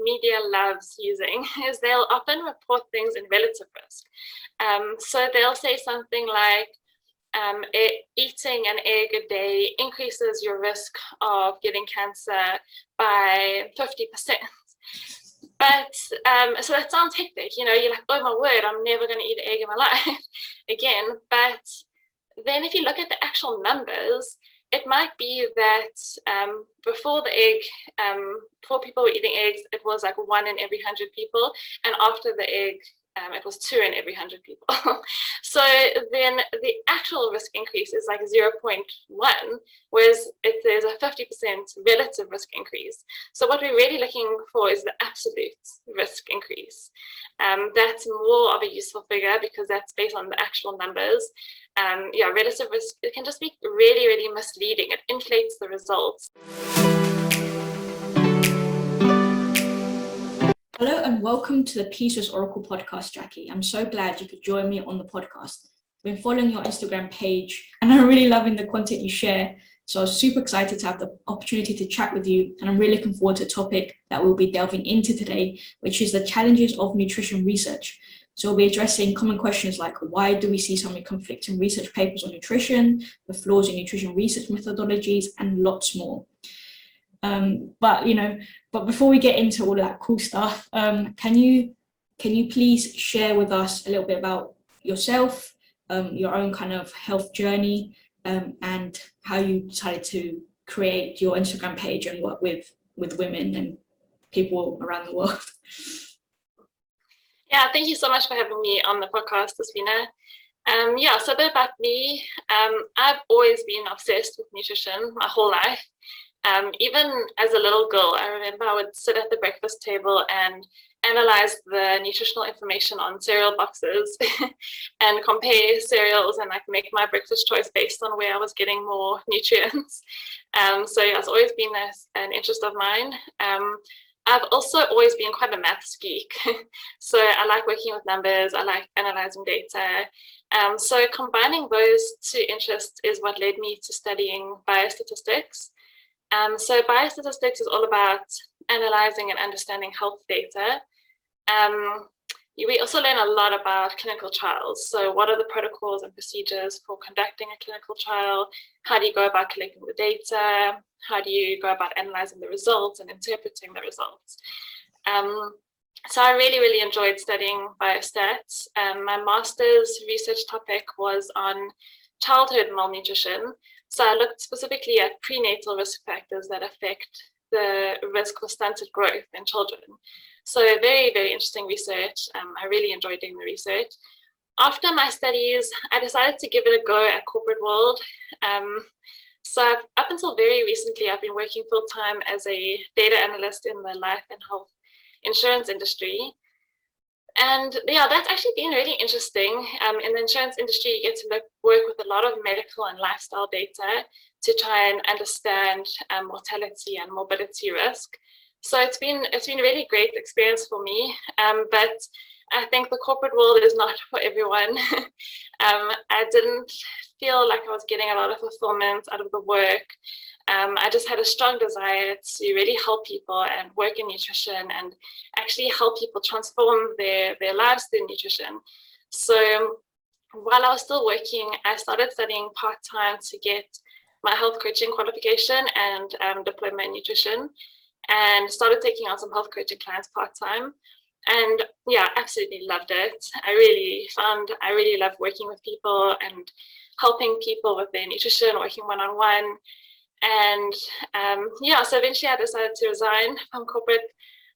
media loves using is they'll often report things in relative risk. So they'll say something like, eating an egg a day increases your risk of getting cancer by 50%. But so that sounds hectic, you're like, oh my word, I'm never going to eat an egg in my life again. But then if you look at the actual numbers, it might be that before the egg, before people were eating eggs, it was like 1 in every 100 people, and after the egg, it was 2 in every 100 people. So then the actual risk increase is like 0.1, whereas there's a 50% relative risk increase. So what we're really looking for is the absolute risk increase. That's more of a useful figure because that's based on the actual numbers. Relative risk, it can just be really, really misleading. It inflates the results. Hello and welcome to the PCOS Oracle podcast, Jacqui. I'm so glad you could join me on the podcast. I've been following your Instagram page and I'm really loving the content you share. So I was super excited to have the opportunity to chat with you, and I'm really looking forward to a topic that we'll be delving into today, which is the challenges of nutrition research. So we'll be addressing common questions like, why do we see so many conflicting research papers on nutrition, the flaws in nutrition research methodologies, and lots more. But before we get into all that cool stuff, can you please share with us a little bit about yourself, your own kind of health journey, and how you decided to create your Instagram page and work with women and people around the world? Yeah, thank you so much for having me on the podcast, Despina. So a bit about me. I've always been obsessed with nutrition my whole life. Even as a little girl, I remember I would sit at the breakfast table and analyze the nutritional information on cereal boxes and compare cereals and like make my breakfast choice based on where I was getting more nutrients. It's always been an interest of mine. I've also always been quite a maths geek. So I like working with numbers, I like analyzing data. So combining those two interests is what led me to studying biostatistics. So biostatistics is all about analyzing and understanding health data. We also learn a lot about clinical trials. So what are the protocols and procedures for conducting a clinical trial? How do you go about collecting the data? How do you go about analyzing the results and interpreting the results? So I really, really enjoyed studying biostats. My master's research topic was on childhood malnutrition. So I looked specifically at prenatal risk factors that affect the risk for stunted growth in children. So very, very interesting research. I really enjoyed doing the research. After my studies, I decided to give it a go at corporate world. Up until very recently, I've been working full-time as a data analyst in the life and health insurance industry. And that's actually been really interesting. In the insurance industry, you get to work with a lot of medical and lifestyle data to try and understand mortality and morbidity risk. So it's been a really great experience for me. But I think the corporate world is not for everyone. I didn't feel like I was getting a lot of fulfillment out of the work. I just had a strong desire to really help people and work in nutrition and actually help people transform their lives through nutrition. So while I was still working, I started studying part-time to get my health coaching qualification and diploma in nutrition, and started taking on some health coaching clients part-time. And absolutely loved it. I really love working with people and helping people with their nutrition, working one-on-one. And so eventually I decided to resign from corporate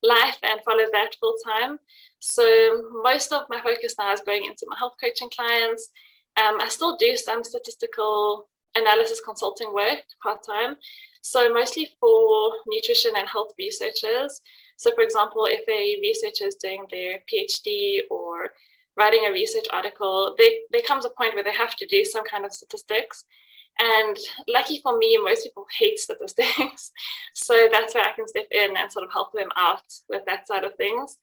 life and follow that full time. So most of my focus now is going into my health coaching clients. I still do some statistical analysis consulting work part-time. So mostly for nutrition and health researchers. So for example, if a researcher is doing their PhD or writing a research article, there comes a point where they have to do some kind of statistics. And lucky for me, most people hate statistics. So that's where I can step in and sort of help them out with that side of things.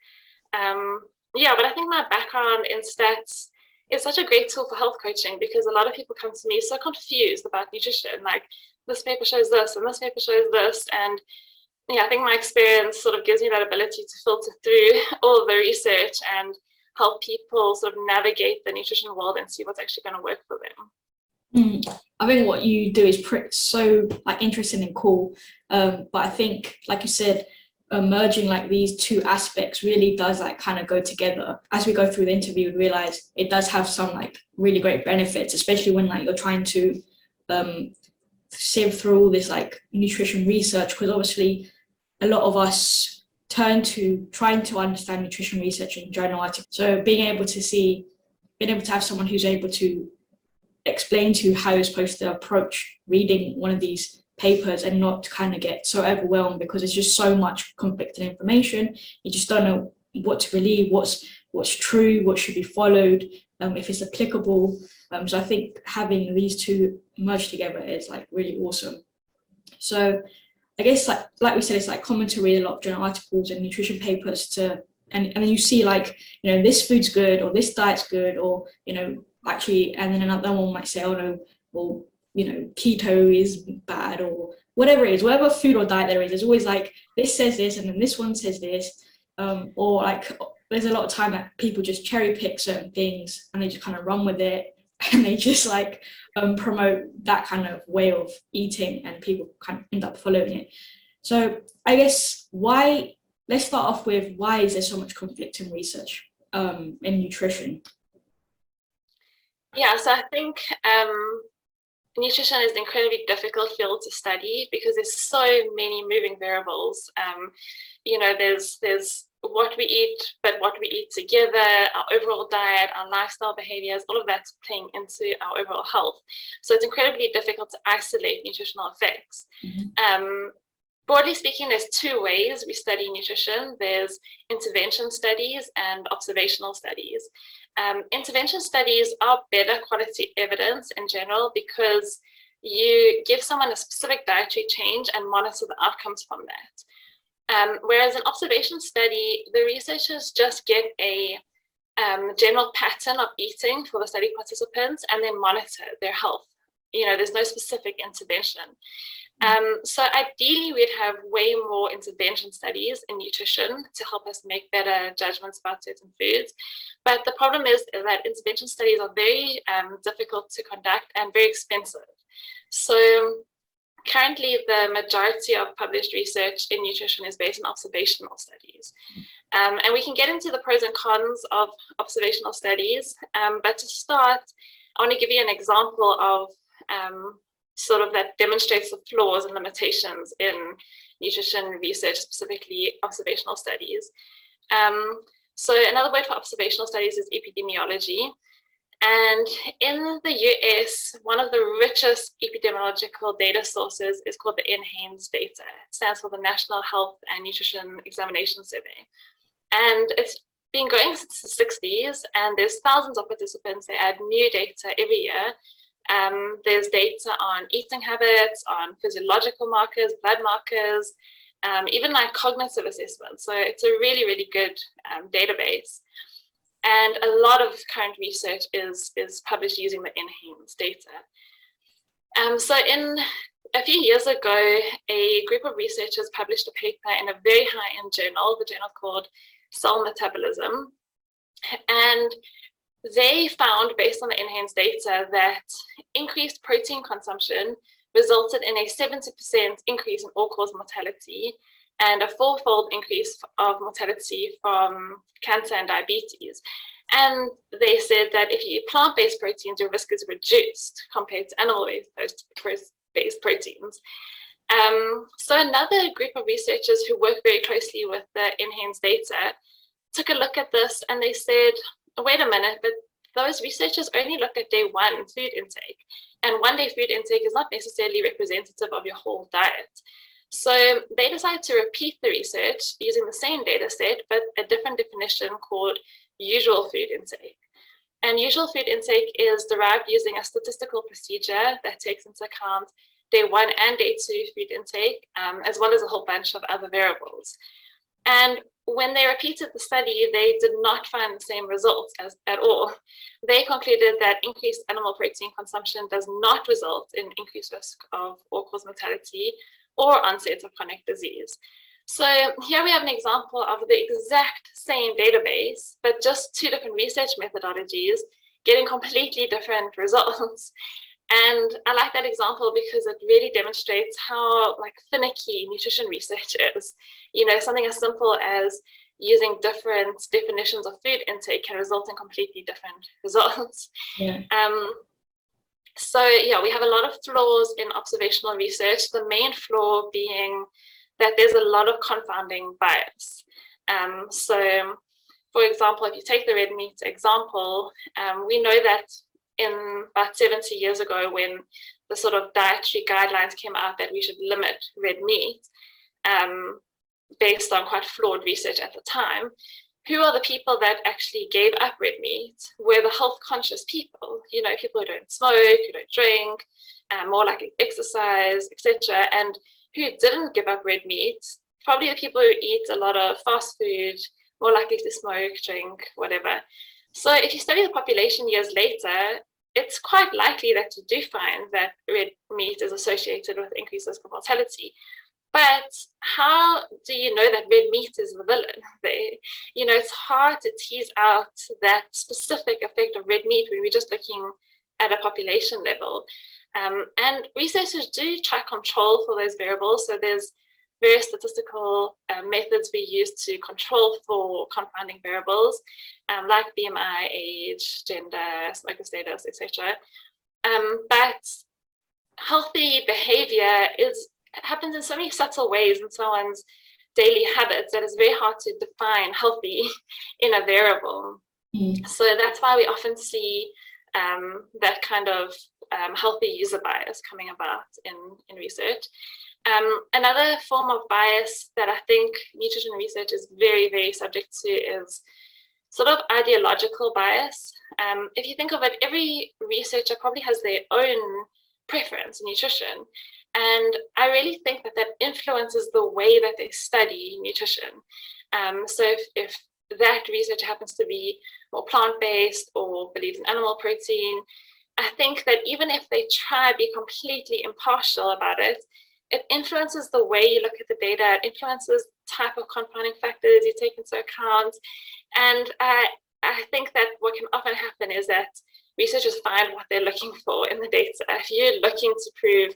But I think my background in stats is such a great tool for health coaching, because a lot of people come to me so confused about nutrition, like this paper shows this and this paper shows this. And yeah, I think my experience sort of gives me that ability to filter through all of the research and help people sort of navigate the nutrition world and see what's actually going to work for them. I think what you do is so like interesting and cool, but I think, like you said, merging like these two aspects really does like kind of go together. As we go through the interview, we realize it does have some like really great benefits, especially when like you're trying to sieve through all this like nutrition research, because obviously a lot of us turn to trying to understand nutrition research in journal articles. So being able to have someone who's able to explain to you how you're supposed to approach reading one of these papers and not kind of get so overwhelmed, because it's just so much conflicting information. You just don't know what to believe, what's true, what should be followed, if it's applicable. So I think having these two merged together is like really awesome. So I guess like we said, it's like common to read a lot of journal articles and nutrition papers and then you see like, this food's good, or this diet's good, or, actually, and then another one might say, oh no, well, keto is bad, or whatever it is, whatever food or diet there is, there's always like, this says this, and then this one says this, or like, there's a lot of time that people just cherry pick certain things and they just kind of run with it, and they just like promote that kind of way of eating, and people kind of end up following it. So I guess let's start off with, why is there so much conflict in research in nutrition? Yeah, so I think nutrition is an incredibly difficult field to study because there's so many moving variables. There's what we eat, but what we eat together, our overall diet, our lifestyle behaviors, all of that's playing into our overall health. So it's incredibly difficult to isolate nutritional effects. Broadly speaking, there's two ways we study nutrition. There's intervention studies and observational studies. Intervention studies are better quality evidence in general because you give someone a specific dietary change and monitor the outcomes from that. Whereas an observation study, the researchers just get a general pattern of eating for the study participants and then monitor their health. There's no specific intervention. So ideally, we'd have way more intervention studies in nutrition to help us make better judgments about certain foods. But the problem is that intervention studies are very difficult to conduct and very expensive. So currently, the majority of published research in nutrition is based on observational studies. And we can get into the pros and cons of observational studies. But to start, I want to give you an example of sort of that demonstrates the flaws and limitations in nutrition research, specifically observational studies. So another word for observational studies is epidemiology. And in the US, one of the richest epidemiological data sources is called the NHANES data. It stands for the National Health and Nutrition Examination Survey. And it's been going since the 60s, and there's thousands of participants. They add new data every year. There's data on eating habits, on physiological markers, blood markers, even like cognitive assessments. So it's a really, really good database. And a lot of current research is published using the NHANES data. So a few years ago, a group of researchers published a paper in a very high-end journal, the journal called Cell Metabolism. And they found, based on the NHANES data, that increased protein consumption resulted in a 70% increase in all-cause mortality and a fourfold increase of mortality from cancer and diabetes. And they said that if you eat plant-based proteins, your risk is reduced compared to animal-based proteins. So another group of researchers who work very closely with the NHANES data took a look at this, and they said, wait a minute, but those researchers only looked at day one food intake, and one day food intake is not necessarily representative of your whole diet. So they decided to repeat the research using the same data set, but a different definition called usual food intake. And usual food intake is derived using a statistical procedure that takes into account day one and day two food intake, as well as a whole bunch of other variables. And when they repeated the study, they did not find the same results at all. They concluded that increased animal protein consumption does not result in increased risk of all-cause mortality, or onset of chronic disease. So here we have an example of the exact same database, but just two different research methodologies getting completely different results. And I like that example because it really demonstrates how finicky nutrition research is. Something as simple as using different definitions of food intake can result in completely different results. Yeah. So yeah, we have a lot of flaws in observational research, the main flaw being that there's a lot of confounding bias. So for example, if you take the red meat example, we know that in about 70 years ago, when the sort of dietary guidelines came out that we should limit red meat, based on quite flawed research at the time, who are the people that actually gave up red meat? Were the health conscious people, people who don't smoke, who don't drink, more likely to exercise, etc. And who didn't give up red meat, probably the people who eat a lot of fast food, more likely to smoke, drink, whatever. So if you study the population years later, it's quite likely that you do find that red meat is associated with increased risk of mortality. But how do you know that red meat is the villain? It's hard to tease out that specific effect of red meat when we're just looking at a population level. And researchers do track control for those variables. So there's various statistical methods we use to control for confounding variables, like BMI, age, gender, smoker status, etc. But healthy behavior happens in so many subtle ways in someone's daily habits that it's very hard to define healthy in a variable. So that's why we often see that kind of healthy user bias coming about in research. Another form of bias that I think nutrition research is very, very subject to is sort of ideological bias. If you think of it, every researcher probably has their own preference in nutrition. And I really think that influences the way that they study nutrition. So if that researcher happens to be more plant-based or believes in animal protein, I think that even if they try to be completely impartial about it, it influences the way you look at the data, it influences the type of confounding factors you take into account. And I think that what can often happen is that researchers find what they're looking for in the data. If you're looking to prove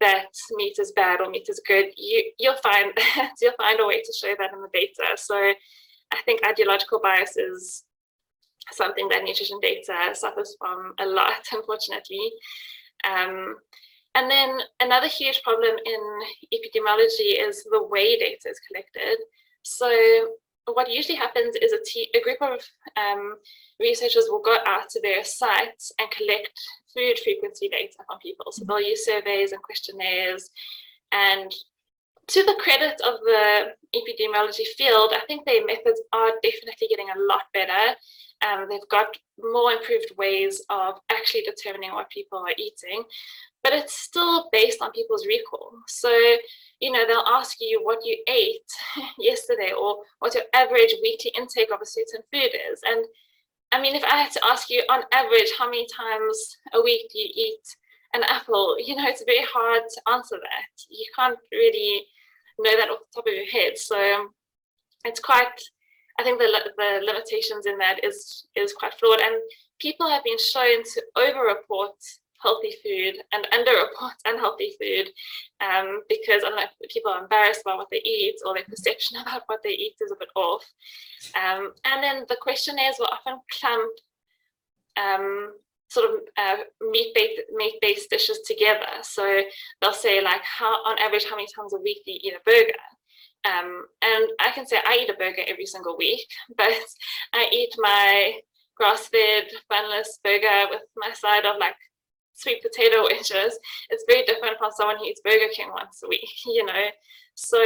that meat is bad or meat is good, you'll find a way to show that in the data. So I think ideological bias is something that nutrition data suffers from a lot, unfortunately. And then another huge problem in epidemiology is the way data is collected. So what usually happens is a group of researchers will go out to their sites and collect food frequency data from people. So they'll use surveys and questionnaires. And to the credit of the epidemiology field, I think their methods are definitely getting a lot better. They've got more improved ways of actually determining what people are eating, but it's still based on people's recall. So, they'll ask you what you ate yesterday or what your average weekly intake of a certain food is. And I mean, if I had to ask you on average, how many times a week do you eat an apple? It's very hard to answer that. You can't really know that off the top of your head. So it's quite, I think the limitations in that is quite flawed. And people have been shown to over-report healthy food and under-report unhealthy food because I don't know, people are embarrassed about what they eat or their perception about what they eat is a bit off. And then the questionnaires will often clump sort of meat-based dishes together. So they'll say on average, how many times a week do you eat a burger? And I can say I eat a burger every single week, but I eat my grass-fed bunless burger with my side of sweet potato wedges. It's very different from someone who eats Burger King once a week, So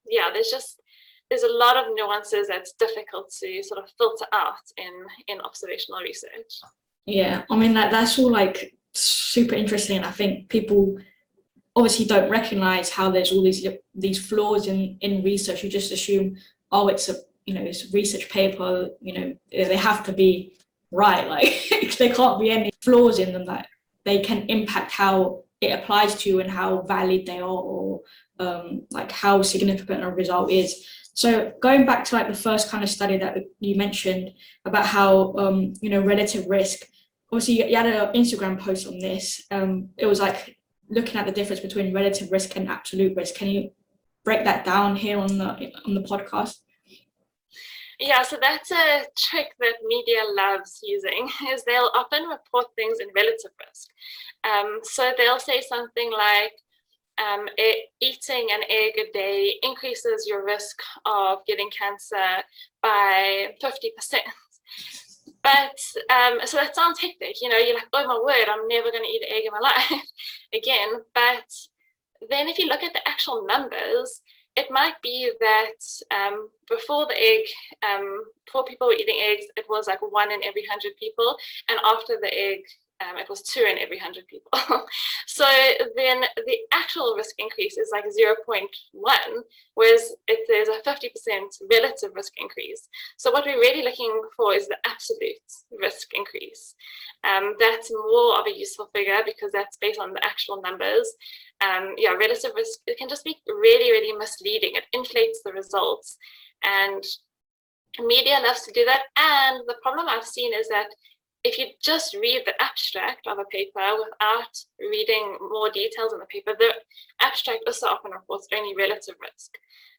yeah, there's a lot of nuances that's difficult to sort of filter out in observational research. Yeah, I mean that's all super interesting, and I think people obviously don't recognize how there's all these flaws in research. You just assume, oh, it's it's a research paper, they have to be right. There can't be any flaws in them that they can impact how it applies to and how valid they are, or like how significant a result is. So going back to like the first kind of study that you mentioned about how relative risk, obviously you had an Instagram post on this. It was like looking at the difference between relative risk and absolute risk. Can you break that down here on the podcast? Yeah, so that's a trick that media loves using, is they'll often report things in relative risk. So they'll say something like, eating an egg a day increases your risk of getting cancer by 50%. But so that sounds hectic, you're like, oh my word, I'm never going to eat an egg in my life again. But then if you look at the actual numbers, it might be that before the egg, before people were eating eggs, it was like 1 in every 100 people, and after the egg, it was 2 in every 100 people. So then the actual risk increase is like 0.1, whereas if there's a 50% relative risk increase. So what we're really looking for is the absolute risk increase. That's more of a useful figure because that's based on the actual numbers. Relative risk, it can just be really, really misleading. It inflates the results, and media loves to do that. And the problem I've seen is that if you just read the abstract of a paper without reading more details in the paper, the abstract also often reports only relative risk.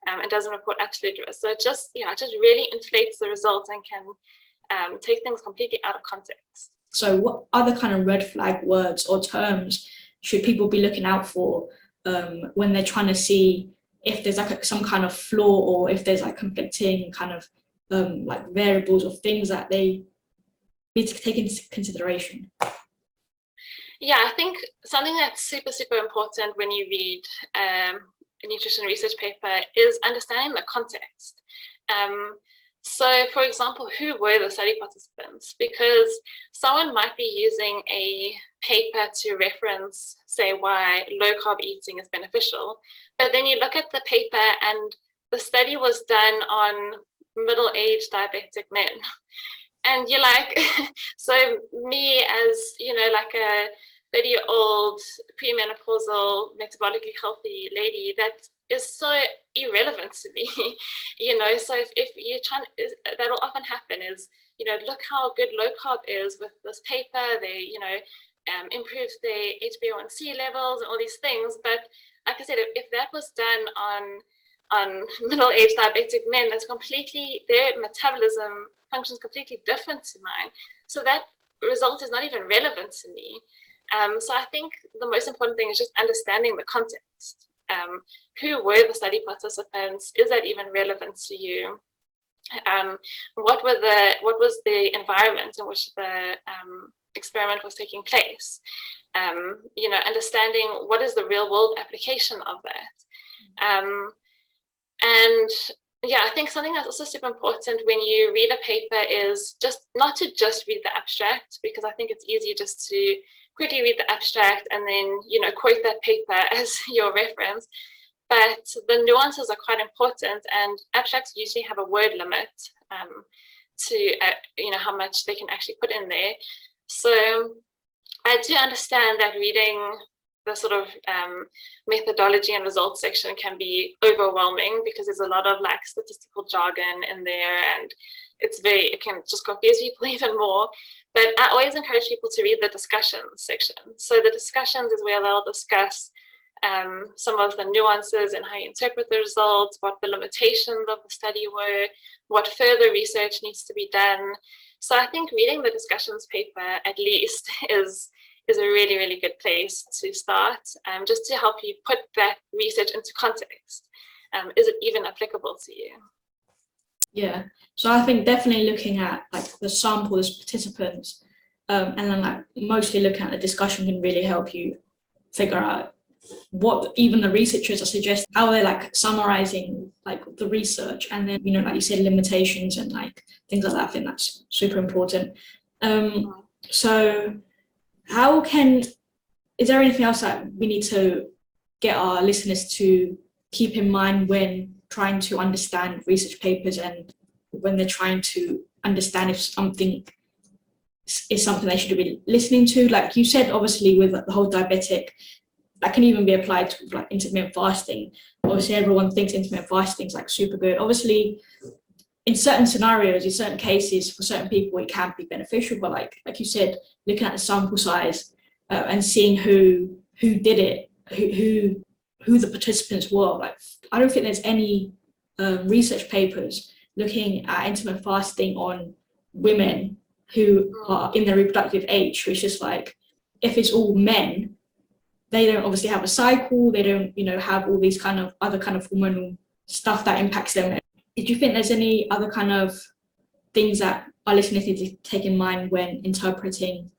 It doesn't report absolute risk. So it just really inflates the results and can take things completely out of context. So what other kind of red flag words or terms should people be looking out for when they're trying to see if there's like some kind of flaw, or if there's like conflicting kind of like variables or things that they need to take into consideration? Yeah, I think something that's super, super important when you read a nutrition research paper is understanding the context. So, for example, who were the study participants? Because someone might be using a paper to reference, say, why low-carb eating is beneficial, but then you look at the paper and the study was done on middle-aged diabetic men. And you're like, so me as, like a 30-year-old premenopausal metabolically healthy lady, that is so irrelevant to me. So if you're trying, that'll often happen is, look how good low carb is with this paper. They, improves their HbA1c levels and all these things. But like I said, if that was done on middle-aged diabetic men, that's completely, their metabolism functions completely different to mine. So that result is not even relevant to me. So I think the most important thing is just understanding the context. Who were the study participants? Is that even relevant to you? What was the environment in which the experiment was taking place? Understanding what is the real world application of that. I think something that's also super important when you read a paper is just not to just read the abstract, because I think it's easy just to quickly read the abstract and then, quote that paper as your reference. But the nuances are quite important, and abstracts usually have a word limit to, how much they can actually put in there. So I do understand that reading the sort of methodology and results section can be overwhelming because there's a lot of like statistical jargon in there, and it can just confuse people even more. But I always encourage people to read the discussion section. So the discussions is where they'll discuss some of the nuances and how you interpret the results, what the limitations of the study were, what further research needs to be done. So I think reading the discussions paper at least is a really, really good place to start, just to help you put that research into context. Is it even applicable to you? Yeah, so I think definitely looking at like the sample, the participants, and then like mostly looking at the discussion can really help you figure out what even the researchers are suggesting, how they're like summarizing like the research, and then, like you said, limitations and like things like that. I think that's super important. So is there anything else that we need to get our listeners to keep in mind when trying to understand research papers, and when they're trying to understand if something is something they should be listening to? Like you said, obviously with the whole diabetic that can even be applied to like intermittent fasting. Obviously, everyone thinks intermittent fasting is like super good. Obviously, in certain scenarios, in certain cases, for certain people, it can be beneficial. But like you said, looking at the sample size and seeing who did it, who the participants were. Like, I don't think there's any research papers looking at intermittent fasting on women who are in their reproductive age. Which is like, if it's all men, they don't obviously have a cycle. They don't, have all these kind of other kind of hormonal stuff that impacts them. Did you think there's any other kind of things that our listeners need to take in mind when interpreting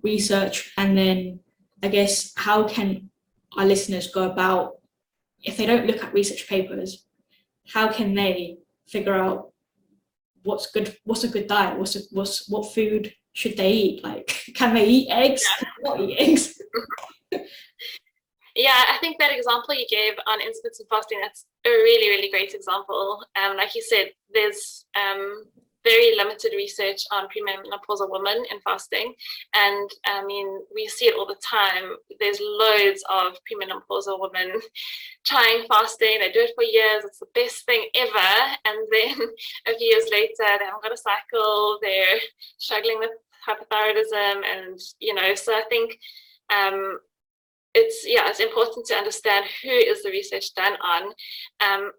research? And then I guess, how can our listeners go about, if they don't look at research papers, how can they figure out what's a good diet? What food should they eat? Like, can they eat eggs? Can they not eat eggs? Yeah, I think that example you gave on intermittent fasting, that's a really, really great example. Like you said, there's very limited research on premenopausal women in fasting. And I mean, we see it all the time. There's loads of premenopausal women trying fasting. They do it for years. It's the best thing ever. And then a few years later, they haven't got a cycle. They're struggling with hypothyroidism. And, so I think it's important to understand who is the research done on.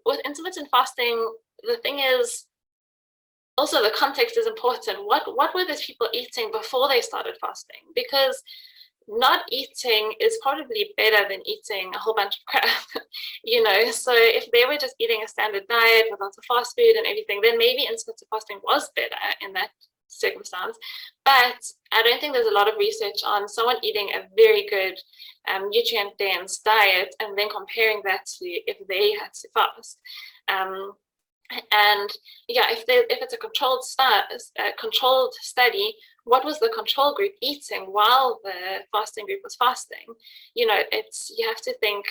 With intermittent fasting, the thing is, also the context is important. What were these people eating before they started fasting? Because not eating is probably better than eating a whole bunch of crap, So if they were just eating a standard diet with lots of fast food and everything, then maybe intermittent fasting was better in that circumstance. But I don't think there's a lot of research on someone eating a very good nutrient dense diet and then comparing that to if they had to fast. And yeah, if it's a controlled study, what was the control group eating while the fasting group was fasting? You have to think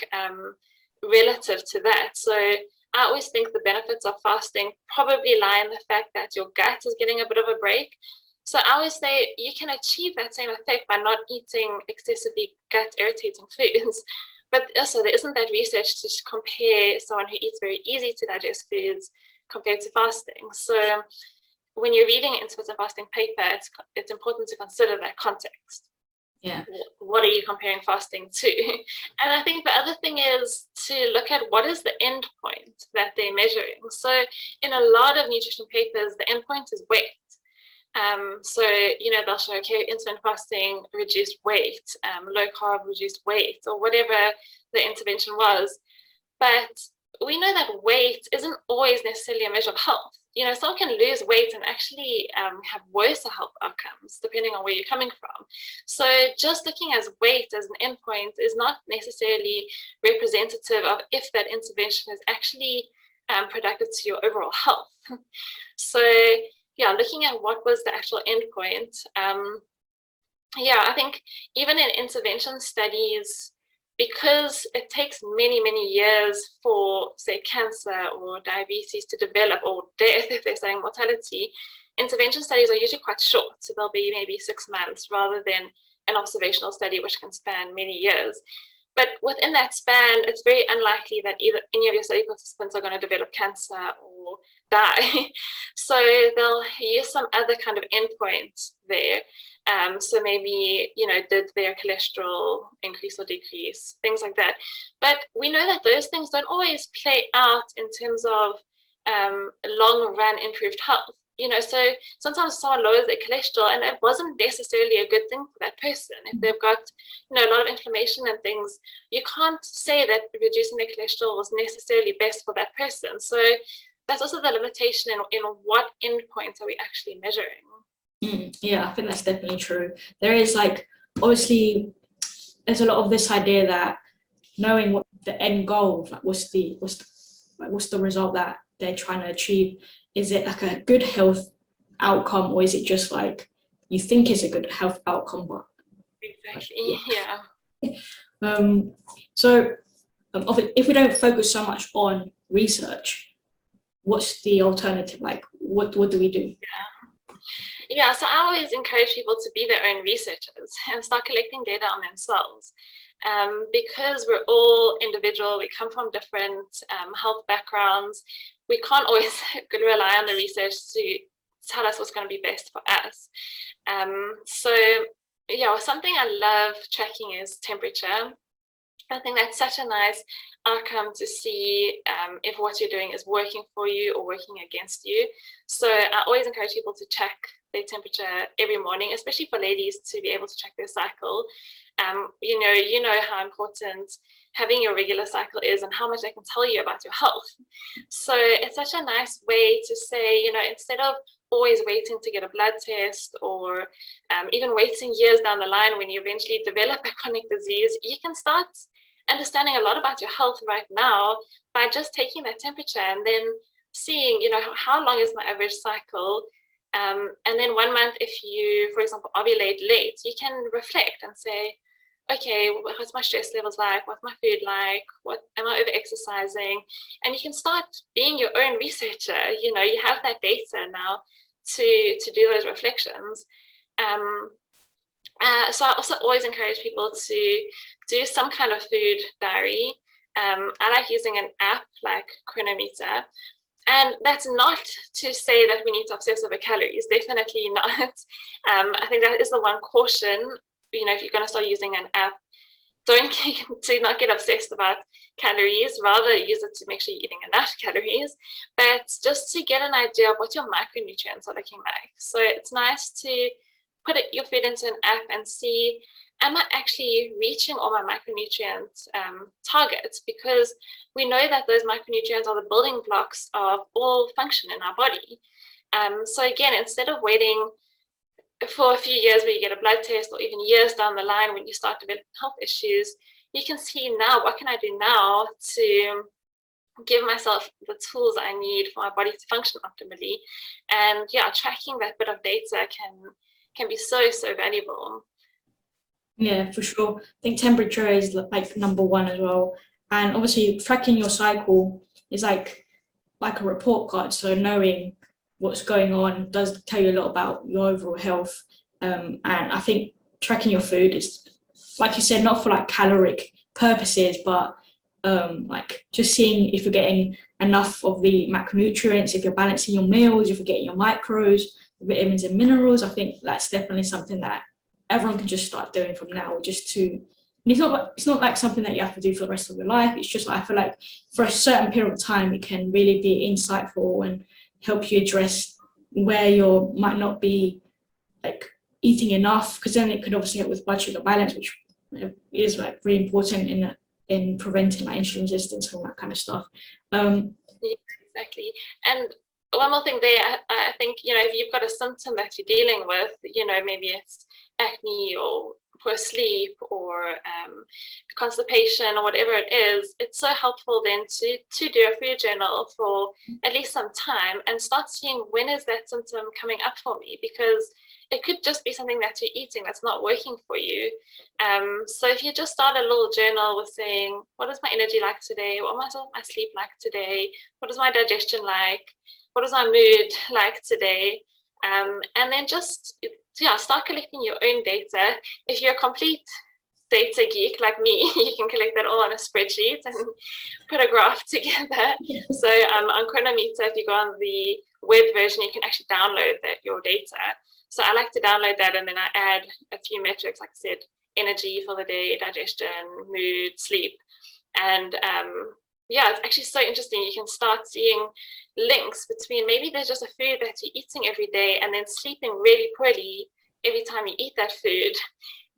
relative to that. So I always think the benefits of fasting probably lie in the fact that your gut is getting a bit of a break. So I always say you can achieve that same effect by not eating excessively gut irritating foods. But also there isn't that research to compare someone who eats very easy to digest foods compared to fasting. So when you're reading an intermittent fasting paper, it's important to consider that context. Yeah. What are you comparing fasting to? And I think the other thing is to look at what is the end point that they're measuring. So in a lot of nutrition papers, the end point is weight. So, they'll show, okay, intermittent fasting reduced weight, low carb reduced weight, or whatever the intervention was. But we know that weight isn't always necessarily a measure of health. Someone can lose weight and actually have worse health outcomes, depending on where you're coming from. So just looking at weight as an endpoint is not necessarily representative of if that intervention is actually productive to your overall health. So yeah, looking at what was the actual endpoint. I think even in intervention studies, because it takes many, many years for, say, cancer or diabetes to develop, or death, if they're saying mortality, intervention studies are usually quite short. So they'll be maybe 6 months rather than an observational study, which can span many years. But within that span, it's very unlikely that either any of your study participants are going to develop cancer or die. So they'll use some other kind of endpoint there. So maybe, did their cholesterol increase or decrease, things like that. But we know that those things don't always play out in terms of long run improved health. So sometimes someone lowers their cholesterol and it wasn't necessarily a good thing for that person. If they've got, a lot of inflammation and things, you can't say that reducing their cholesterol was necessarily best for that person. So that's also the limitation in what endpoints are we actually measuring. Yeah, I think that's definitely true. There is obviously, there's a lot of this idea that knowing what the end goal, what's the result that they're trying to achieve. Is it like a good health outcome, or is it just like you think it's a good health outcome? But exactly, yeah. So if we don't focus so much on research, what's the alternative? Like, what do we do? Yeah, so I always encourage people to be their own researchers and start collecting data on themselves. because we're all individual, we come from different health backgrounds. We can't always rely on the research to tell us what's going to be best for us. So yeah, something I love tracking is temperature. I think that's such a nice outcome to see if what you're doing is working for you or working against you. So I always encourage people to check their temperature every morning, especially for ladies to be able to check their cycle. You know how important having your regular cycle is and how much they can tell you about your health. So it's such a nice way to say, instead of always waiting to get a blood test or even waiting years down the line when you eventually develop a chronic disease, you can start understanding a lot about your health right now by just taking that temperature and then seeing, how long is my average cycle? And then 1 month, if you, for example, ovulate late, you can reflect and say, okay, what's my stress levels like? What's my food like? What am I over exercising? And you can start being your own researcher. You have that data now to do those reflections. So I also always encourage people to do some kind of food diary. I like using an app like Chronometer. And that's not to say that we need to obsess over calories, definitely not. I think that is the one caution, if you're going to start using an app, do not get obsessed about calories, rather use it to make sure you're eating enough calories, but just to get an idea of what your micronutrients are looking like. So it's nice to put your food into an app and see, am I actually reaching all my macronutrient targets? Because we know that those macronutrients are the building blocks of all function in our body. So again, instead of waiting for a few years where you get a blood test, or even years down the line when you start developing health issues, you can see now, what can I do now to give myself the tools I need for my body to function optimally? And yeah, tracking that bit of data can be so valuable. Yeah, for sure. I think temperature is like number one as well. And obviously tracking your cycle is like a report card. So knowing what's going on does tell you a lot about your overall health. And I think tracking your food is, like you said, not for like caloric purposes, but like just seeing if you're getting enough of the macronutrients, if you're balancing your meals, if you're getting your macros, vitamins and minerals. I think that's definitely something that everyone can just start doing from now, just to, it's not like something that you have to do for the rest of your life. It's just, I feel like for a certain period of time, it can really be insightful and help you address where you might not be like eating enough, because then it could obviously help with blood sugar balance, which is like really important in preventing like insulin resistance and that kind of stuff. Yeah, exactly. And one more thing there, I think, if you've got a symptom that you're dealing with, maybe it's acne or poor sleep or constipation or whatever it is, it's so helpful then to do a food journal for at least some time and start seeing, when is that symptom coming up for me? Because it could just be something that you're eating that's not working for you. So if you just start a little journal with saying, what is my energy like today? What is my sleep like today? What is my digestion like? What is my mood like today? And then just start collecting your own data. If you're a complete data geek like me, you can collect that all on a spreadsheet and put a graph together. Yeah. So on Chronometer, if you go on the web version, you can actually download your data. So I like to download that, and then I add a few metrics, like I said, energy for the day, digestion, mood, sleep. And it's actually so interesting. You can start seeing links between, maybe there's just a food that you're eating every day and then sleeping really poorly every time you eat that food.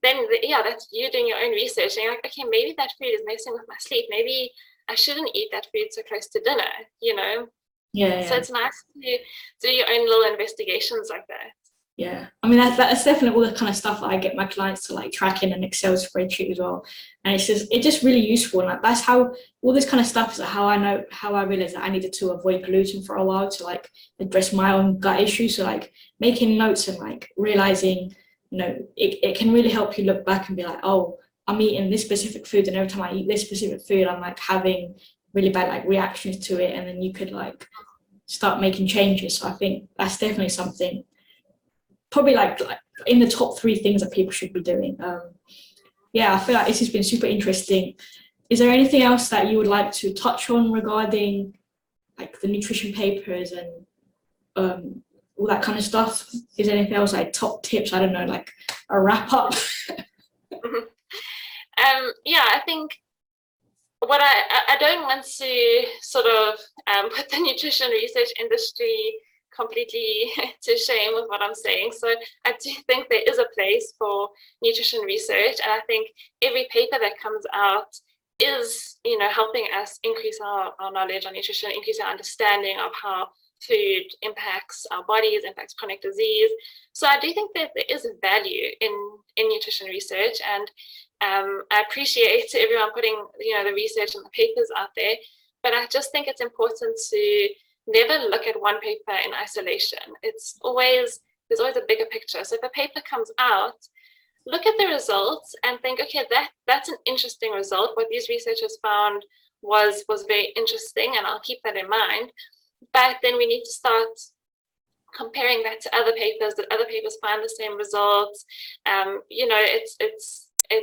Then that's you doing your own research and you're like, okay, maybe that food is messing with my sleep. Maybe I shouldn't eat that food so close to dinner, Yeah. So it's nice to do your own little investigations like that. Yeah, I mean, that's definitely all the kind of stuff that I get my clients to like track in an Excel spreadsheet as well. And it's just really useful. And like, that's how all this kind of stuff is how I realized that I needed to avoid gluten for a while to like address my own gut issues. So like making notes and like realizing, it can really help you look back and be like, oh, I'm eating this specific food, and every time I eat this specific food, I'm like having really bad like reactions to it. And then you could like start making changes. So I think that's definitely something probably like in the top 3 things that people should be doing. yeah, I feel like this has been super interesting. Is there anything else that you would like to touch on regarding like the nutrition papers and all that kind of stuff? Is there anything else, like top tips? I don't know, like a wrap up. Yeah, I think what I don't want to sort of put the nutrition research industry completely to shame with what I'm saying. So I do think there is a place for nutrition research, and I think every paper that comes out is, helping us increase our knowledge on nutrition, increase our understanding of how food impacts our bodies, impacts chronic disease. So I do think that there is value in nutrition research, and I appreciate everyone putting the research and the papers out there, but I just think it's important to never look at one paper in isolation. There's always a bigger picture. So if a paper comes out, look at the results and think, okay, that's an interesting result. What these researchers found was very interesting, and I'll keep that in mind. But then we need to start comparing that to other papers, that other papers find the same results.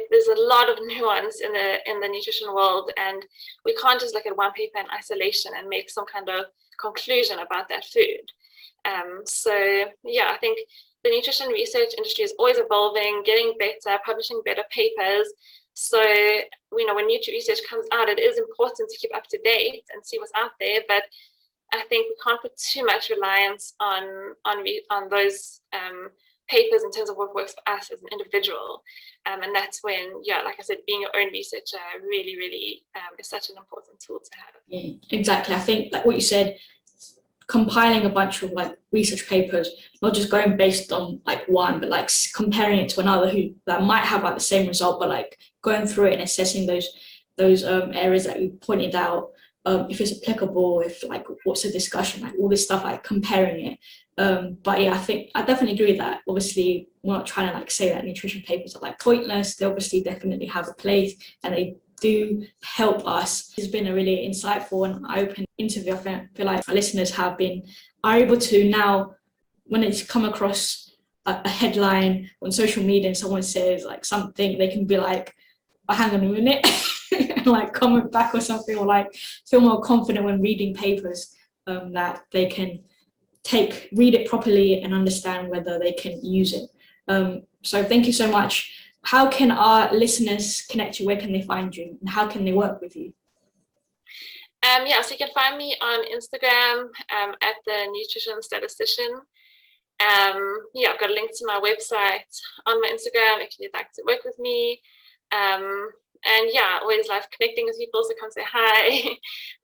There's a lot of nuance in the nutrition world, and we can't just look at one paper in isolation and make some kind of conclusion about that food. So yeah, I think the nutrition research industry is always evolving, getting better, publishing better papers. So when new research comes out, it is important to keep up to date and see what's out there. But I think we can't put too much reliance on those papers in terms of what works for us as an individual. And that's when, like I said, being your own researcher really, really is such an important tool to have. Yeah, exactly. I think like what you said, compiling a bunch of like research papers, not just going based on like one, but like comparing it to another that might have like the same result, but like going through it and assessing those areas that you pointed out, if it's applicable, if like what's the discussion, like all this stuff, like comparing it. But yeah, I think I definitely agree with that. Obviously, we're not trying to like say that nutrition papers are like pointless. They obviously definitely have a place, and they do help us. It's been a really insightful and open interview. I feel like our listeners are able to now, when it's come across a headline on social media and someone says like something, they can be like, oh, hang on a minute, and like comment back or something, or like feel more confident when reading papers, that they can read it properly and understand whether they can use it. So thank you so much. How can our listeners connect you? Where can they find you? And how can they work with you? So you can find me on Instagram at the Nutrition Statistician. I've got a link to my website on my Instagram if you'd like to work with me. And I always love connecting with people, so come say hi.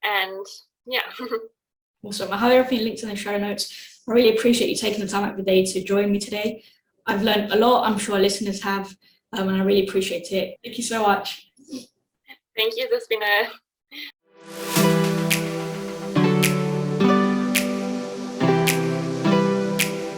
And Awesome. I have everything linked in the show notes. I really appreciate you taking the time out of the day to join me today. I've learned a lot. I'm sure our listeners have, and I really appreciate it. Thank you so much. Thank you, Despina.